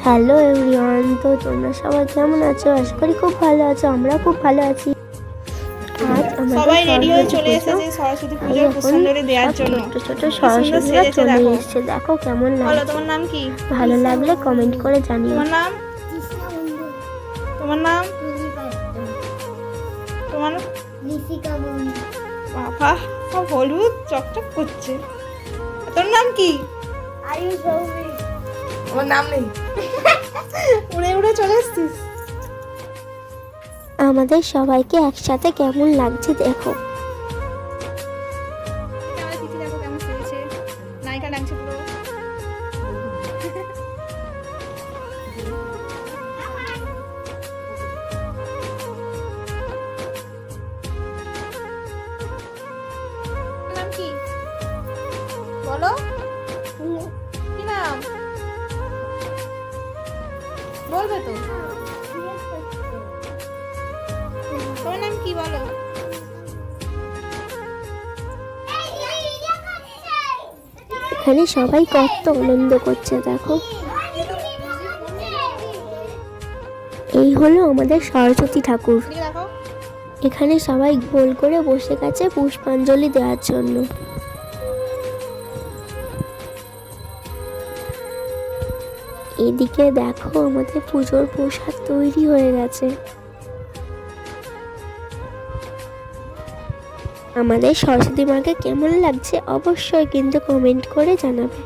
Hello everyone, তো তোমরা সবাই কেমন আছো? আশা করি খুব ভালো আছো। আমরা খুব ভালো আছি। আজ সবাই রেডি হয়ে চলে এসেছে সরস্বতী পূজার পুষ্পাঞ্জলি দেওয়ার জন্য। ছোট ছোট সরস্বতীরা চলে এসেছে, দেখো কেমন বলো লাগছে। তোমার নাম কি? ভালো লাগলে কমেন্ট করে জানিও। তোমার নাম? তোমার নাম? তোমার বাবা সব হলুদ চকচক করছে। তোর নাম কি? আমার নাম নেই। উড়ে উড়ে চলে এসছিস। আমাদের সবাইকে একসাথে কেমন লাগছে দেখো। দেখো কেমন সেজেছে, নায়িকা লাগছে পুরো। নাম কি বলো? কি নাম বলবে তো? তোমার নাম কি বলো? এখানে সবাই কত আনন্দ করছে দেখো। এই হলো আমাদের সরস্বতী ঠাকুর। দেখো এখানে সবাই গোল করে বসে গেছে পুষ্পাঞ্জলি দেওয়ার জন্য। এদিকে দেখো আমাদের পুজোর প্রসাদ তৈরি হয়ে গেছে। আমাদের সরস্বতী মাকে কেমন লাগছে অবশ্যই কিন্তু কমেন্ট করে জানাবে।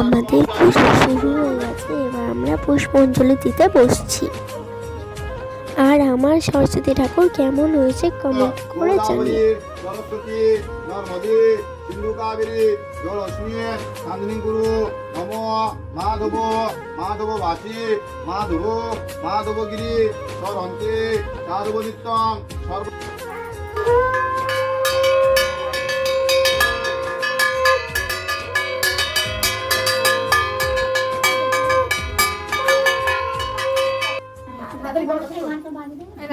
আমাদের পুজো শুরু হয়ে গেছে, এবার আমরা পুষ্পাঞ্জলি দিতে বসছি। আর আমার সরস্বতী ঠাকুর কেমন হয়েছে কমেন্ট করে জানিও। সরস্বতী নর্মদে সিন্ধু কাবেরী জলস্মিয়ে সান্দিনী গুরু নম মাধব মাধব বাসী মাধব মাধবগিরি সরন্তে সার্বনিত্যং সর্ব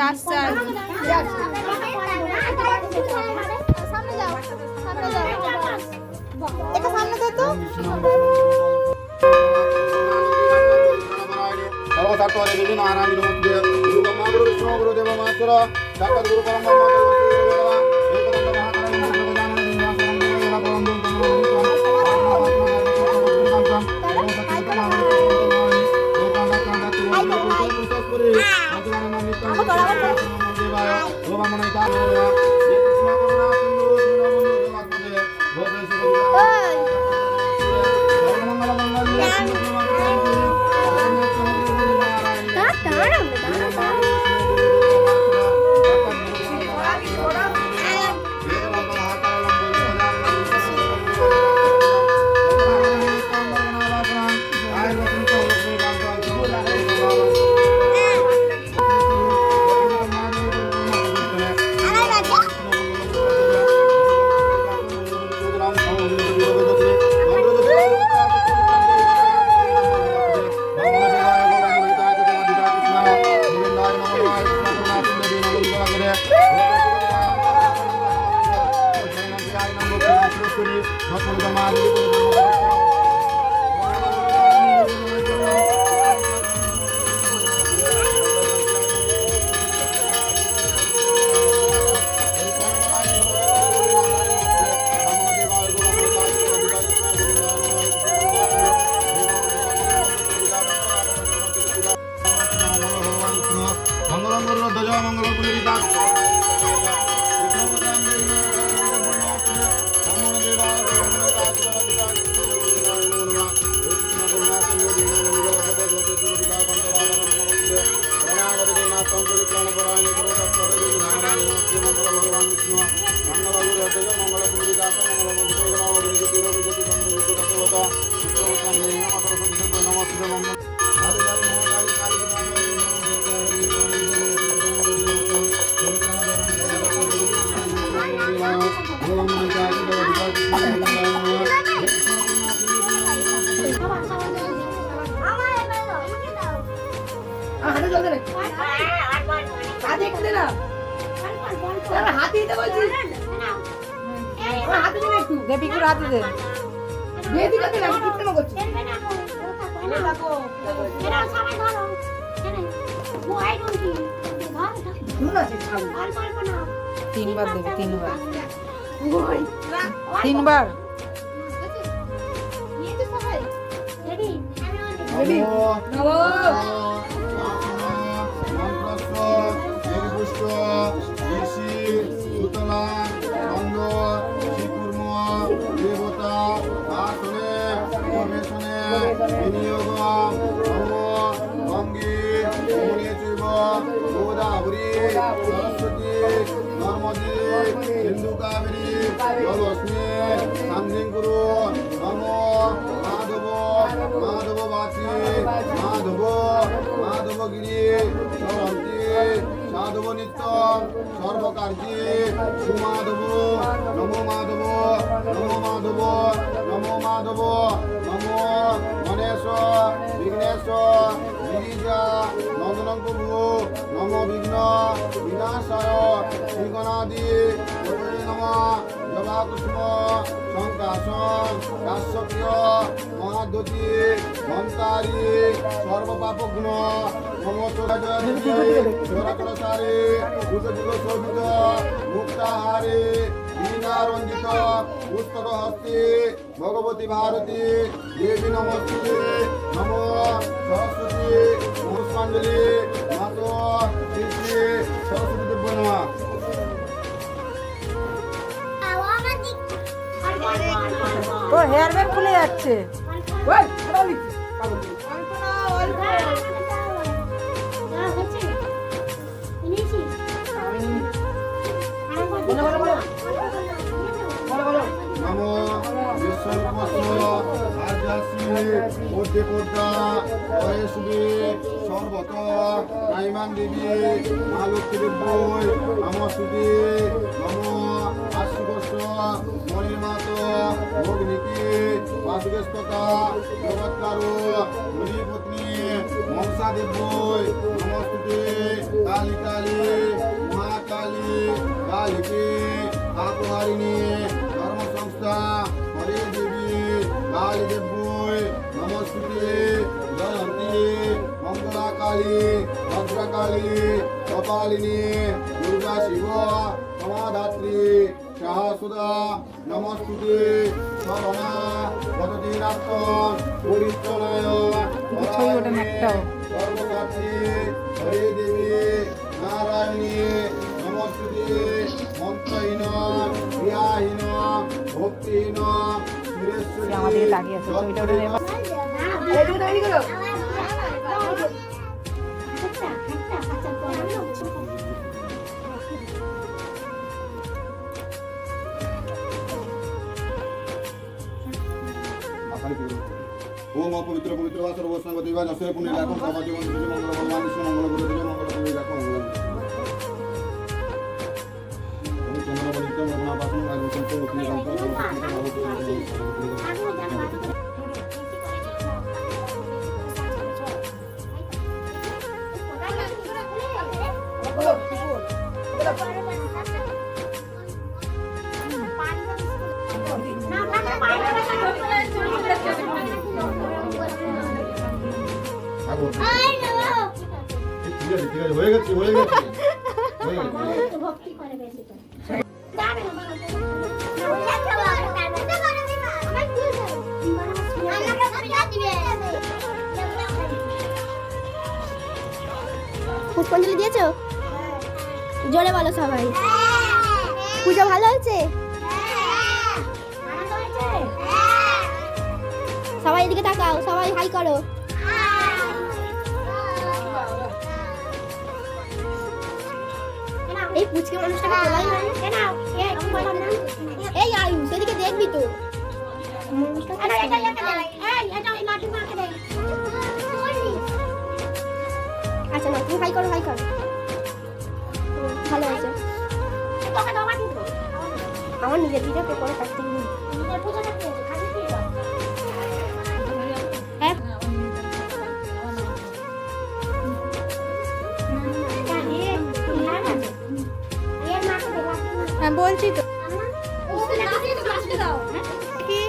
রাস্তা সামনে যাও, সামনে যাও, এটা সামনে দে তো। সর্বসাত্ত্বারে বিভিন্ন নারায়ণ নমস্তে গুরু ব্রহ্মা গুরু বিষ্ণু গুরু দেব মহেশ্বর সাক্ষাৎ গুরু পরম ব্রহ্ম হাতি দিতে বলছি। দেবিকুর হাতে দে তিনবার দেবে তিনবার সিন্ধু কাবেরী জলস্মে সান্ধিং কুরু নমো মাধব মাধব বাসী মাধব গিরি সরন্তি সাধব নিত্য সর্বকার্যে সুমাধব নমো মাধব নমো মাধব নমো মাধব নমো গণেশ বিঘ্নেশ গিরিজা নন্দন প্রভু নমো বিঘ্ন বিনাশায় শ্রীগণাদি নম জবাকুষ্ম শঙ্কাসন কাশ্যপ্য মহাদ্যতি মন্তারি সর্বপাপঘ্ন নমোচরাচরসারে ভূতযুগ শোভিত মুক্তাহারে বীণারঞ্জিত পুস্তক হস্তে ভগবতী ভারতী দেবী নমস্তে নমো সরস্বতী পুষ্পাঞ্জলি মাত শ্রী শ্রী সরস্বতী দেব নমঃ। তো হেয়ার ব্যান্ড খুলে যাচ্ছে নমো বিশ্বরূপস্য আদ্যাশ্রী পদ্মা জয়েশ্বরী সর্বত নাইমান দেবী মা লক্ষ্মী দেবী নমস্তুতি নমো আশুতোষ মণিমাত ভগ্নিকি বাসুকেস্তকা জগৎকারু মুনিপত্নী মনসা দেবী নমস্তুতি কালী কালী মহাকালী কালিকে আপহারিণী ধর্ম সংস্থা হরে দেবী কালী দেবী নমস্তুতে জয়ন্তী মঙ্গলা কালী ভদ্রকালী কপালিনী দুর্গা শিব সমাধাত্রী সাহসুদা নমস্তুতে শরণা গতদিনাত্মন পরিত্রণায় সর্বসাক্ষী হরে দেবী নারায়ণী নমস্তুতে মন্ত্রহীন ক্রিয়াহীন ভক্তিহীন আমাদের লাগিয়ে আছে ছবিটা ওটা নেবা ওম অপবিত্র পবিত্র বা সর্বসঙ্গ দেবা যশোরে পুণ্য রাখুন সমাজ জীবন মঙ্গল ভগবান কৃষ্ণ মঙ্গল গুরু দেব মঙ্গল দেবী রাখুন ঠিক আছে হয়ে গেছে ভক্তি করে বেশি তো পুষ্পাঞ্জলি দিয়েছো? জোরে বলো সবাই। পূজা ভালো হয়েছে? সবাই এদিকে তাকাও, সবাই হাই করো। এই পুচকে মানুষটাকে তোলাই হয় না। এই আয়ু সেদিকে দেখবি তো। আচ্ছা না তুমি হাই করো, হাই করো। ভালো হয়েছে। আমার নিজের দিকে করে কাটতে হ্যাঁ বলছি তো। কি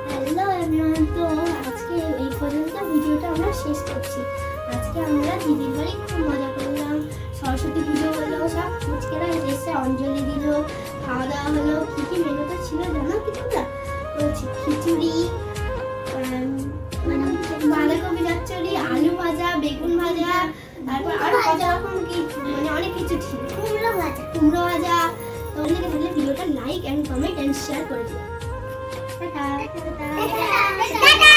হ্যালো এভরিওয়ান, তো আজকে এই পর্যন্ত ভিডিওটা আমরা শেষ করছি। আজকে আমরা দিদির বাড়ি খুব মজা করলাম, সরস্বতী পুজো হলো, সব ফুচকেরা এসে অঞ্জলি দিল, খাওয়া দাওয়া হলো। কী কী মেনুতে ছিল জানো কি তোমরা? বলছি খিচুড়ি, বাঁধাকপি চচ্চড়ি, আলু ভাজা, বেগুন ভাজা, তারপর আরো কত রকম কি মানে অনেক কিছু ছিল, কুমড়ো ভাজা। তো অনেকে থাকলে ভিডিওটা like and comment and share করে দিও। টাটা।